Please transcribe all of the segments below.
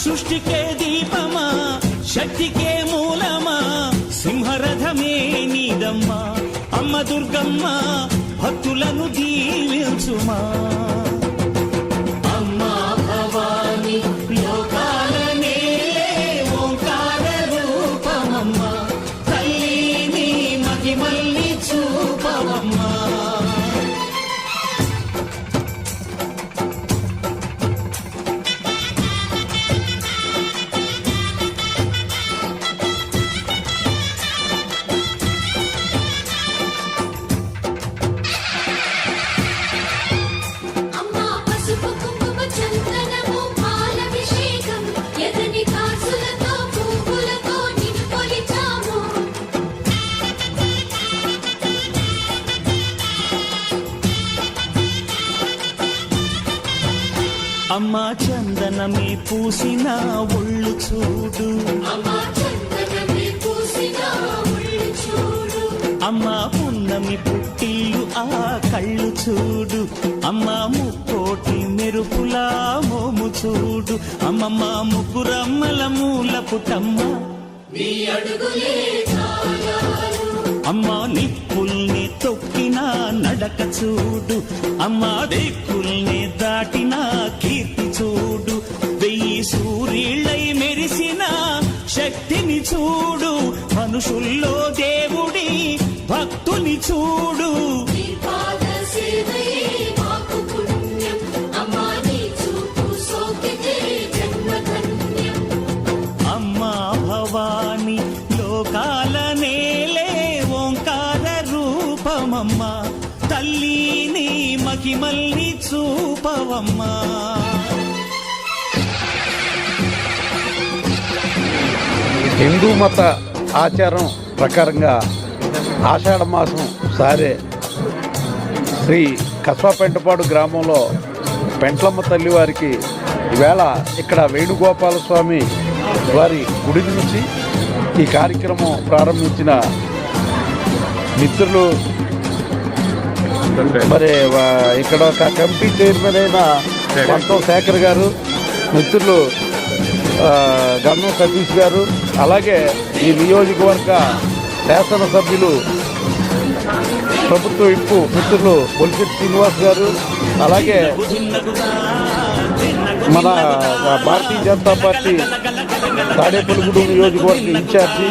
సృష్టికే దీపమా శక్తికే మూలమా సింహరథమే నీదమ్మా అమ్మ దుర్గమ్మ భక్తులను దీవించుమా అమ్మా భవాని లోకాల నేలే ఓంకార రూపమమ్మా తల్లిని మహిమల్ని చూపవమ్మా అమ్మా చందనమే పూసిన ఒళ్ళు చూడు అమ్మా పున్నమి పుట్టిల్లు ఆ కళ్ళు చూడు అమ్మా ముక్కోటి మెరుపులా మోము చూడు అమ్మమ్మ ముగ్గురమ్మల మూల పుటమ్మ అమ్మా నిప్పుల్ని తొక్కిన నడక చూడు అమ్మా దిక్కుల్ని దాటిన కీర్తి చూడు 1000 సూర్యుళ్ళై మెరిసిన శక్తిని చూడు మనుషుల్లో దేవుడి భక్తుని చూడు అమ్మా భవాని లోకాల నేలే ఓంకార రూపమమ్మా తల్లిని మహిమల్ని చూపవమ్మా హిందూ మత ఆచారం ప్రకారంగా ఆషాఢ మాసం సారే శ్రీ కస్వాపెంటపాడు గ్రామంలో పెంట్లమ్మ తల్లి వారికి ఈవేళ ఇక్కడ వేణుగోపాల స్వామి వారి గుడి నుంచి ఈ కార్యక్రమం ప్రారంభించిన మిత్రులు మరి ఇక్కడ ఒక కమిటీ చైర్మన్ అయిన పంతం శేఖర్ గారు, మిత్రులు గన్నం సతీష్ గారు, అలాగే ఈ నియోజకవర్గ శాసనసభ్యులు ప్రభుత్వ ఇప్పు మిత్రులు బొలిశెట్టి శ్రీనివాస్ గారు, అలాగే మన భారతీయ జనతా పార్టీ తాడేపల్లిగూడెం నియోజకవర్గ ఇన్ఛార్జి,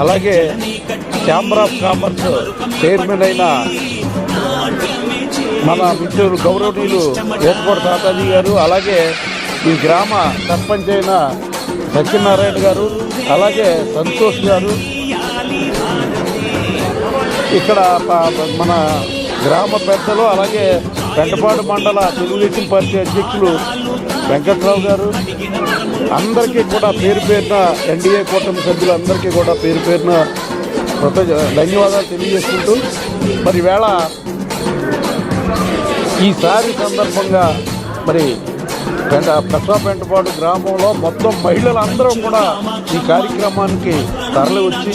అలాగే ఛాంబర్ ఆఫ్ కామర్స్ చైర్మన్ అయిన మన మిత్రులు గౌరవనీయులు ఏర్పాటు తాతాజీ గారు, అలాగే ఈ గ్రామ సర్పంచ్ అయిన సత్యనారాయణ గారు, అలాగే సంతోష్ గారు, ఇక్కడ మన గ్రామ పెద్దలు, అలాగే పెంటపాడు మండల తెలుగుదేశం పార్టీ అధ్యక్షులు వెంకట్రావు గారు, అందరికీ కూడా పేరు పేరున ఎన్డీఏ కూటమి సభ్యులందరికీ కూడా పేరు పేరున ధన్యవాదాలు తెలియజేసుకుంటూ మరి వేళ ఈసారి సందర్భంగా మరి కస్వాపెంటపాడు గ్రామంలో మొత్తం మహిళలందరూ కూడా ఈ కార్యక్రమానికి తరలి వచ్చి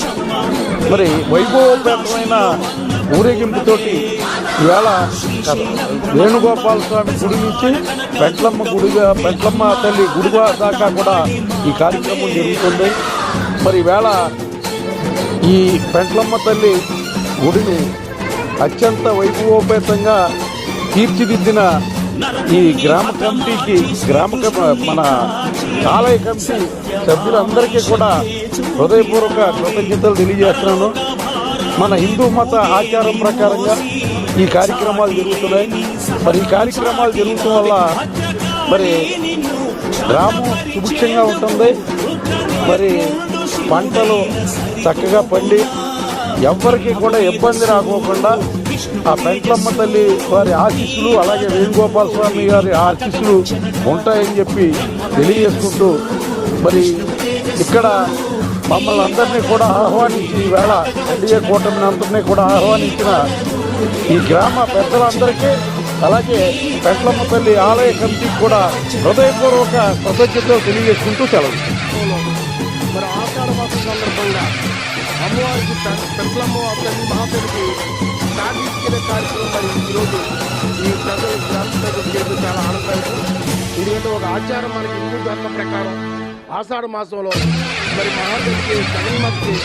మరి వైభవపేతమైన ఊరేగింపుతోటి ఈవేళ వేణుగోపాల స్వామి గుడి నుంచి పెంట్లమ్మ తల్లి గుడి దాకా కూడా ఈ కార్యక్రమం జరుగుతుంది. మరి ఈవేళ ఈ పెంట్లమ్మ తల్లి గుడిని అత్యంత వైభవోపేతంగా తీర్చిదిద్దిన ఈ గ్రామ కమిటీకి మన ఆలయ కమిటీ సభ్యులందరికీ కూడా హృదయపూర్వక కృతజ్ఞతలు తెలియజేస్తున్నాను. మన హిందూ మత ఆచారం ప్రకారంగా ఈ కార్యక్రమాలు జరుగుతున్నాయి. మరి ఈ కార్యక్రమాలు జరగటం వల్ల మరి గ్రామం సుభిక్షంగా ఉంటుంది. మరి పంటలు చక్కగా పండి ఎవ్వరికి కూడా ఇబ్బంది రాకోకుండా ఆ పెంట్లమ్మ తల్లి వారి ఆశీస్సులు, అలాగే వేణుగోపాల స్వామి గారి ఆశీస్సులు ఉంటాయని చెప్పి తెలియజేసుకుంటూ మరి ఇక్కడ మమ్మల్ని అందరినీ కూడా ఆహ్వానించి ఈవేళ ఎన్డీఏ కూటమిని అందరినీ కూడా ఆహ్వానించిన ఈ గ్రామ పెద్దలందరికీ, అలాగే పెంట్లమ్మ తల్లి ఆలయ కమిటీకి కూడా హృదయపూర్వక కృతజ్ఞతలు తెలియజేసుకుంటూ సెలవు. మరి ఆషాఢ మాసం సందర్భంగా అమ్మవారికి పెంట్లమ్మ తల్లి మహాతల్లికి తీసుకెళ్లే కార్యక్రమం మరి ఈరోజు ఈ ప్రజలు గ్రామ ప్రజలు చేయడం చాలా ఆనందదాయకం. ఎందుకంటే ఒక ఆచారం మనకి హిందూ ధర్మం ప్రకారం ఆషాఢ మాసంలో మరి మహాదేవికి జగన్మాతకి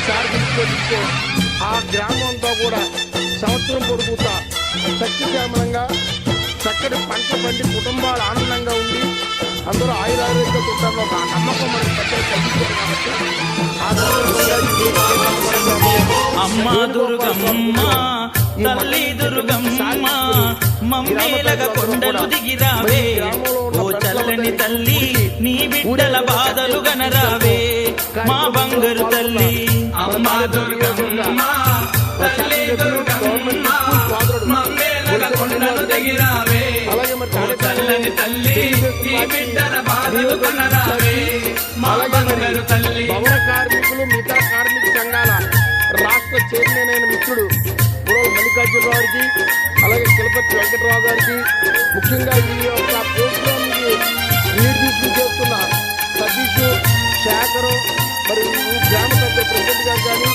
శారదిస్తే ఆ గ్రామం అంతా కూడా సంవత్సరం పొడుగుతా సత్యశ్యామలంగా చక్కటి పంట పండి కుటుంబాలు ఆనందంగా ఉండి అందరూ ఆయురారోగ్యంతో ఉంటారు ఒక నమ్మకం మనకి పెద్దలు కలిగించారు కాబట్టి ఆ అమ్మ దుర్గమ్మ తల్లి దుర్గమ్మ మమ్మేలగ కొండలు దిగిరావే ఓ చల్లని తల్లి నీ బిడ్డల బాధలు గనరావే మా బంగారు తల్లి అమ్మ దుర్గమ్మ తల్లి దుర్గమ్మ మమ్మేలగ కొండలు దిగిరావే ఓ చల్లని తల్లి నీ బిడ్డల బాధలు గనరావే మా బంగారు తల్లి భవన కార్మికులు మిగతా కార్మిక సంఘాల రాష్ట్ర చైర్మన్ అయిన మిత్రుడు పురోగ మల్లికార్జున గారికి అలాగే తిరుపతి వెంకటరావు గారికి ముఖ్యంగా ఈ యొక్క ప్రోగ్రామ్ కి లీడ్ తీసుకుని చేస్తున్న సతీష్ శేఖర్ మరి ఈ గ్రామ పెద్ద ప్రెసిడెంట్ గారు కానీ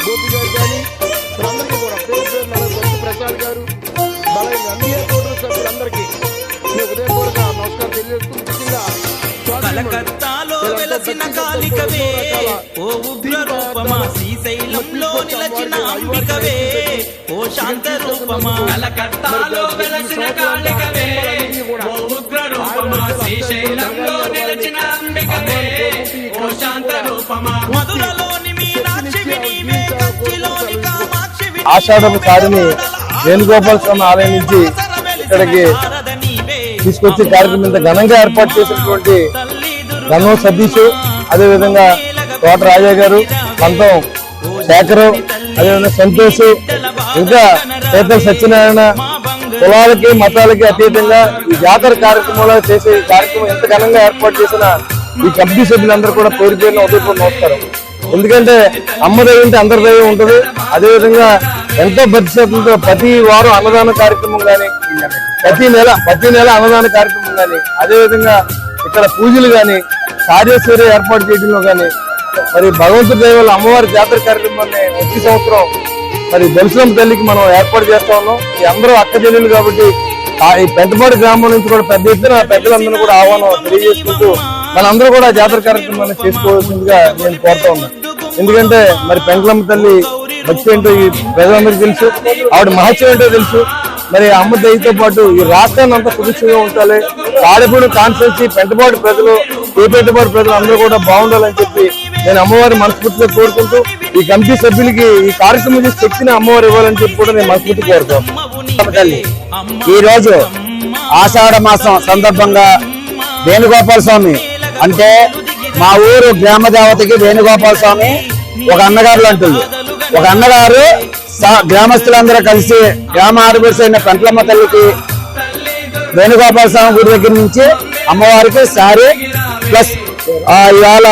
గోపి గారు కానీ అందరికీ కూడా పేరు పేరు మన గొప్ప ప్రసాద్ గారు అలాగే అన్ని కోటల సభ్యులందరికీ నేను ఉదయపూర్వక నమస్కారం తెలియజేస్తూ ముఖ్యంగా కలకత్తాలో వెలసిన కాళికవే ఓ ఉగ్ర రూపమా శ్రీశైలంలో నిలచిన అంబికవే ఓ శాంత రూపమా కలకత్తాలో వెలసిన కాళికవే ఓ ఉగ్ర రూపమా శ్రీశైలంలో నిలచిన అంబికవే ఓ శాంత రూపమా మధురలోని మీనాక్షివి నీవే కంచిలోని కామాక్షివి ఆషాఢపు కాడిని వేణుగోపాల స్వామి ఆలయం నుంచి ఇక్కడికి తీసుకొచ్చి కార్యక్రమం ఇంత ఘనంగా ఏర్పాటు చేసినటువంటి గన్నం సతీష్, అదేవిధంగా తోట రాజా గారు, పంతం శేఖరు, అదేవిధంగా సంతోష్, ఇంకా పేదల సత్యనారాయణ, కులాలకి మతాలకి అతీతంగా ఈ జాతర కార్యక్రమంలో చేసే కార్యక్రమం ఎంత ఘనంగా ఏర్పాటు చేసిన ఈ కమిటీ సభ్యులందరూ కూడా పేరు పేరున ఉదయపూర్వ నమస్కారం. ఎందుకంటే అమ్మ దైవం ఉంటే అందరి దైవం ఉంటుంది. అదేవిధంగా ఎంతో భక్తిశ్రద్ధలతో ప్రతి వారం అన్నదాన కార్యక్రమం కానీ, ప్రతి నెల అన్నదాన కార్యక్రమం కానీ, అదేవిధంగా ఇక్కడ పూజలు కానీ, కార్యేశ్వరి ఏర్పాటు చేయడంలో కానీ, మరి భగవంతుడి దయ వల్ల అమ్మవారి జాతర కార్యక్రమాన్ని ప్రతి సంవత్సరం మరి దర్శనం తల్లికి మనం ఏర్పాటు చేస్తా ఉన్నాం. ఈ అందరూ అక్క చెల్లెలు కాబట్టి ఈ పెద్దపాడు గ్రామం నుంచి కూడా పెద్ద ఎత్తున పెద్దలందరూ కూడా ఆహ్వానం తెలియజేసుకుంటూ మనందరూ కూడా జాతర కార్యక్రమాన్ని చేసుకోవాల్సిందిగా నేను కోరుతా ఉన్నాను. ఎందుకంటే మరి పెంకలమ్మ తల్లి భక్తి ఏంటో ఈ ప్రజలందరికీ తెలుసు, ఆవిడ మహత్యం ఏంటో తెలుసు. మరి అమ్మ దయతో పాటు ఈ రాష్ట్రాన్ని అంతా సుభిక్షంగా ఉంచాలి. తాడేపూడి కాన్స్టిట్యూన్సీ పెంటపాడు ప్రజలు, ఏ పెంటపాడు ప్రజలు అందరూ కూడా బాగుండాలని చెప్పి నేను అమ్మవారి మనస్ఫూర్తిగా కోరుకుంటూ ఈ కమిటీ సభ్యులకి ఈ కార్యక్రమం చేసి శక్తిని అమ్మవారు ఇవ్వాలని చెప్పి కూడా నేను మనస్ఫూర్తి కోరుతాను. ఈ రోజు ఆషాఢ మాసం సందర్భంగా వేణుగోపాల స్వామి అంటే మా ఊరు గ్రామ దేవతకి వేణుగోపాల స్వామి ఒక అన్నగారు లాంటిది. ఒక అన్నగారు గ్రామస్తులందరూ కలిసి గ్రామ ఆడపడుచు అయిన పెంట్లమ్మ తల్లికి వేణుగోపాల స్వామి గుడి దగ్గర నుంచి అమ్మవారికి సారీ ప్లస్ ఇవాళ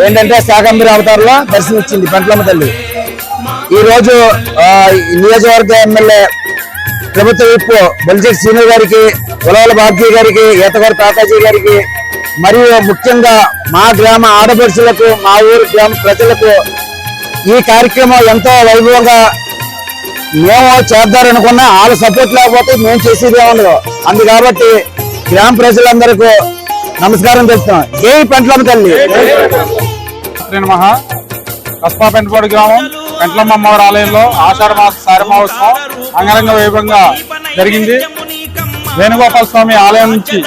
ఏంటంటే శాకంబరి అవతారంలో దర్శనమిచ్చింది పెంట్లమ్మ తల్లి. ఈ రోజు నియోజకవర్గ ఎమ్మెల్యే ప్రభుత్వ విప్ బొలిశెట్టి శ్రీను గారికి, ఉలవల బాబ్జీ గారికి, ఈతగారి తాతాజీ గారికి, మరియు ముఖ్యంగా మా గ్రామ ఆడపడుచులకు, మా ఊరు గ్రామ ప్రజలకు ఈ కార్యక్రమం ఎంతో వైభవంగా మేము చేద్దారనుకున్నా వాళ్ళ సపోర్ట్ లేకపోతే మేము చేసేది ఉండదు. అందు కాబట్టి గ్రామ ప్రజలందరికీ నమస్కారం చెప్తున్నాం. జై పెంట్లమ్మ తల్లి. కస్బా పెంటపాడు గ్రామం పెంట్లమ్మ అమ్మవారి ఆలయంలో ఆషాఢ మాస సారి మహోత్సవం అంగరంగ వైభవంగా జరిగింది. వేణుగోపాల స్వామి ఆలయం నుంచి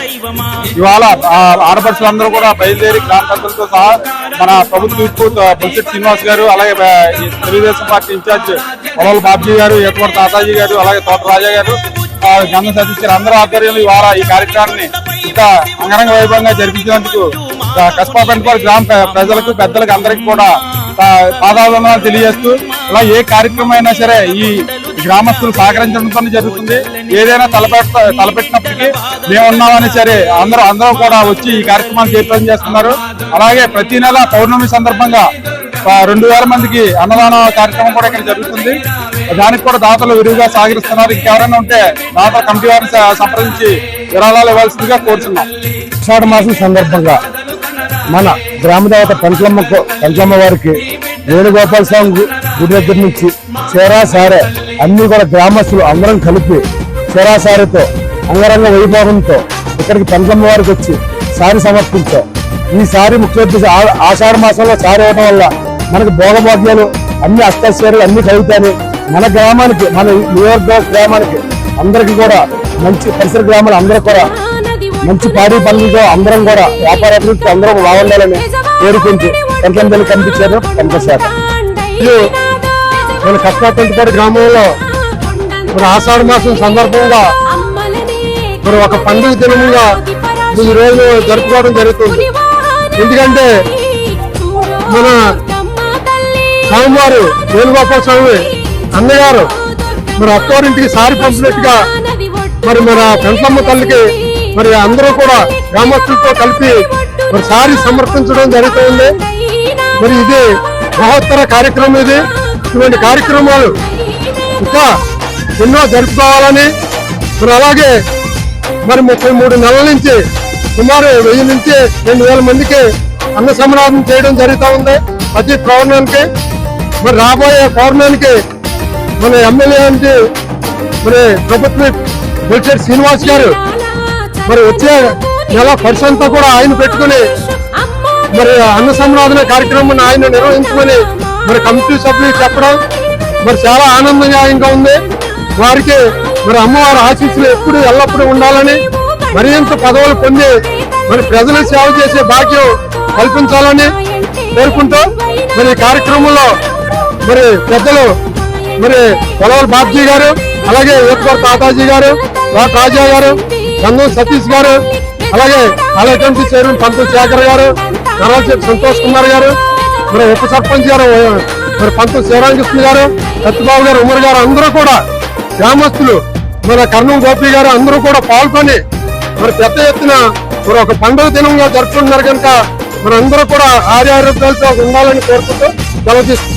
ఇవాళ ఆడపడుచులందరూ కూడా బయలుదేరి గ్రామ పెద్దలతో సహా మన ప్రభుత్వ విప్ బొలిశెట్టి శ్రీనివాస్ గారు, అలాగే తెలుగుదేశం పార్టీ ఇన్ఛార్జ్ ఉలవల బాబ్జీ గారు, ఈతగారి తాతాజీ గారు, అలాగే తోట రాజా గారు, గంగ సతీష్ గారు అందరూ ఆధ్వర్యంలో ఇవాళ ఈ కార్యక్రమాన్ని ఇంకా అంగరంగ వైభవంగా జరిపించినందుకు కస్బా పెంటపాడు గ్రామ ప్రజలకు, పెద్దలకు అందరికీ కూడా పాదాభివందనాలు తెలియజేస్తూ, ఇలా ఏ కార్యక్రమం అయినా సరే ఈ గ్రామస్తులు సహకరించడంతో జరుగుతుంది. ఏదైనా తలపెట్టినప్పటికీ మేము ఉన్నామని సరే అందరూ కూడా వచ్చి ఈ కార్యక్రమాన్ని జయప్రదం చేస్తున్నారు. అలాగే ప్రతి నెల పౌర్ణమి సందర్భంగా 2000 మందికి అన్నదాన కార్యక్రమం కూడా ఇక్కడ జరుగుతుంది. దానికి కూడా దాతలు విరివిగా సహకరిస్తున్నారు. ఇంకెవరైనా ఉంటే దాతల కమిటీ వారిని సంప్రదించి విరాళాలు ఇవ్వాల్సిందిగా కోరుతున్నాం. ఆషాఢ మాసం సందర్భంగా మన గ్రామ దేవత పెంట్లమ్మ వారికి వేణుగోపాల స్వామి గుడి దగ్గర నుంచి చేరాసారే అన్ని కూడా గ్రామస్తులు అందరం కలిపి చేరాసారితో అంగరంగ వైభవంతో ఇక్కడికి పెంట్లమ్మ వారికి వచ్చి సారి సమర్పించాం. ఈసారి ముఖ్య ఉద్దేశం ఆషాఢ మాసంలో సారి అవడం వల్ల మనకు భోగభాగ్యాలు అన్ని అష్టైశ్వర్యాలు అన్ని కలుగుతాయి. మన గ్రామానికి, మన నియోజకవర్గ గ్రామానికి అందరికీ కూడా మంచి పరిసర గ్రామాలు అందరూ కూడా మంచి పాడి పనులతో అందరం కూడా వ్యాపార అభివృద్ధి అందరం బాగుండాలని కోరుకుంటూ వెంకటంపల్లి కనిపించారు పంపించారు. మన కష్టాపల్లిపాడు గ్రామంలో మరి ఆషాఢ మాసం సందర్భంగా మరి ఒక పండుగ దినంగా ఈ రోజు జరుపుకోవడం జరుగుతుంది. ఎందుకంటే మన స్వామివారు వేణుగోపాల స్వామి అన్నగారు మరి అత్తవారింటికి సారి పంపినట్టుగా మరి మన పెంట్లమ్మ తల్లికి మరి అందరూ కూడా గ్రామస్తులతో కలిపి మరి సారి సమర్పించడం జరుగుతుంది. మరి ఇది మహోత్తర కార్యక్రమం. ఇది ఇటువంటి కార్యక్రమాలు ఇంకా ఎన్నో జరుపుకోవాలని మరి అలాగే మరి 33 నెలల నుంచి సుమారు 1000 నుంచి 2000 మందికి అన్న సమారాధన చేయడం జరుగుతూ ఉంది ప్రతి పౌర్ణానికి. మరి రాబోయే పౌర్ణానికి మన ఎమ్మెల్యే అంటే మరి ప్రభుత్వ బొల్చేటి శ్రీనివాస్ గారు మరి వచ్చే నెల పరిసంతా కూడా ఆయన పెట్టుకుని మరి అన్న సమారాధన కార్యక్రమాన్ని ఆయన నిర్వహించమని మరి కమిటీ సభ్యులు చెప్పడం మరి చాలా ఆనందదాయంగా ఉంది. వారికి మరి అమ్మవారి ఆశీస్సులు ఎప్పుడు ఎల్లప్పుడూ ఉండాలని, మరింత పదవులు పొంది మరి ప్రజలకు సేవ చేసే భాగ్యం కల్పించాలని కోరుకుంటూ మరి ఈ కార్యక్రమంలో మరి పెద్దలు మరి పొలవల బాబ్జీ గారు, అలాగే యూత్వర్ తాతాజీ గారు, రాజా గారు, గంధం సతీష్ గారు, అలాగే ఆలయ కమిటీ చైర్మన్ పంతులు శేఖర్ గారు, నరవశెట్టి సంతోష్ కుమార్ గారు, మరి ఉప సర్పంచ్ గారు మరి పంతులు శివరామకృష్ణ గారు, సత్యబాబు గారు, ఉమర్ గారు అందరూ కూడా గ్రామస్తులు మన కర్ణం గోపి గారు అందరూ కూడా పాల్గొని మరి పెద్ద ఎత్తున మరి ఒక పండుగ దినంగా జరుపుకుంటున్నారు కనుక మరి అందరూ కూడా ఆరోగ్యాలతో ఉండాలని కోరుకుంటూ సెలవు తీసుకుంటున్నారు.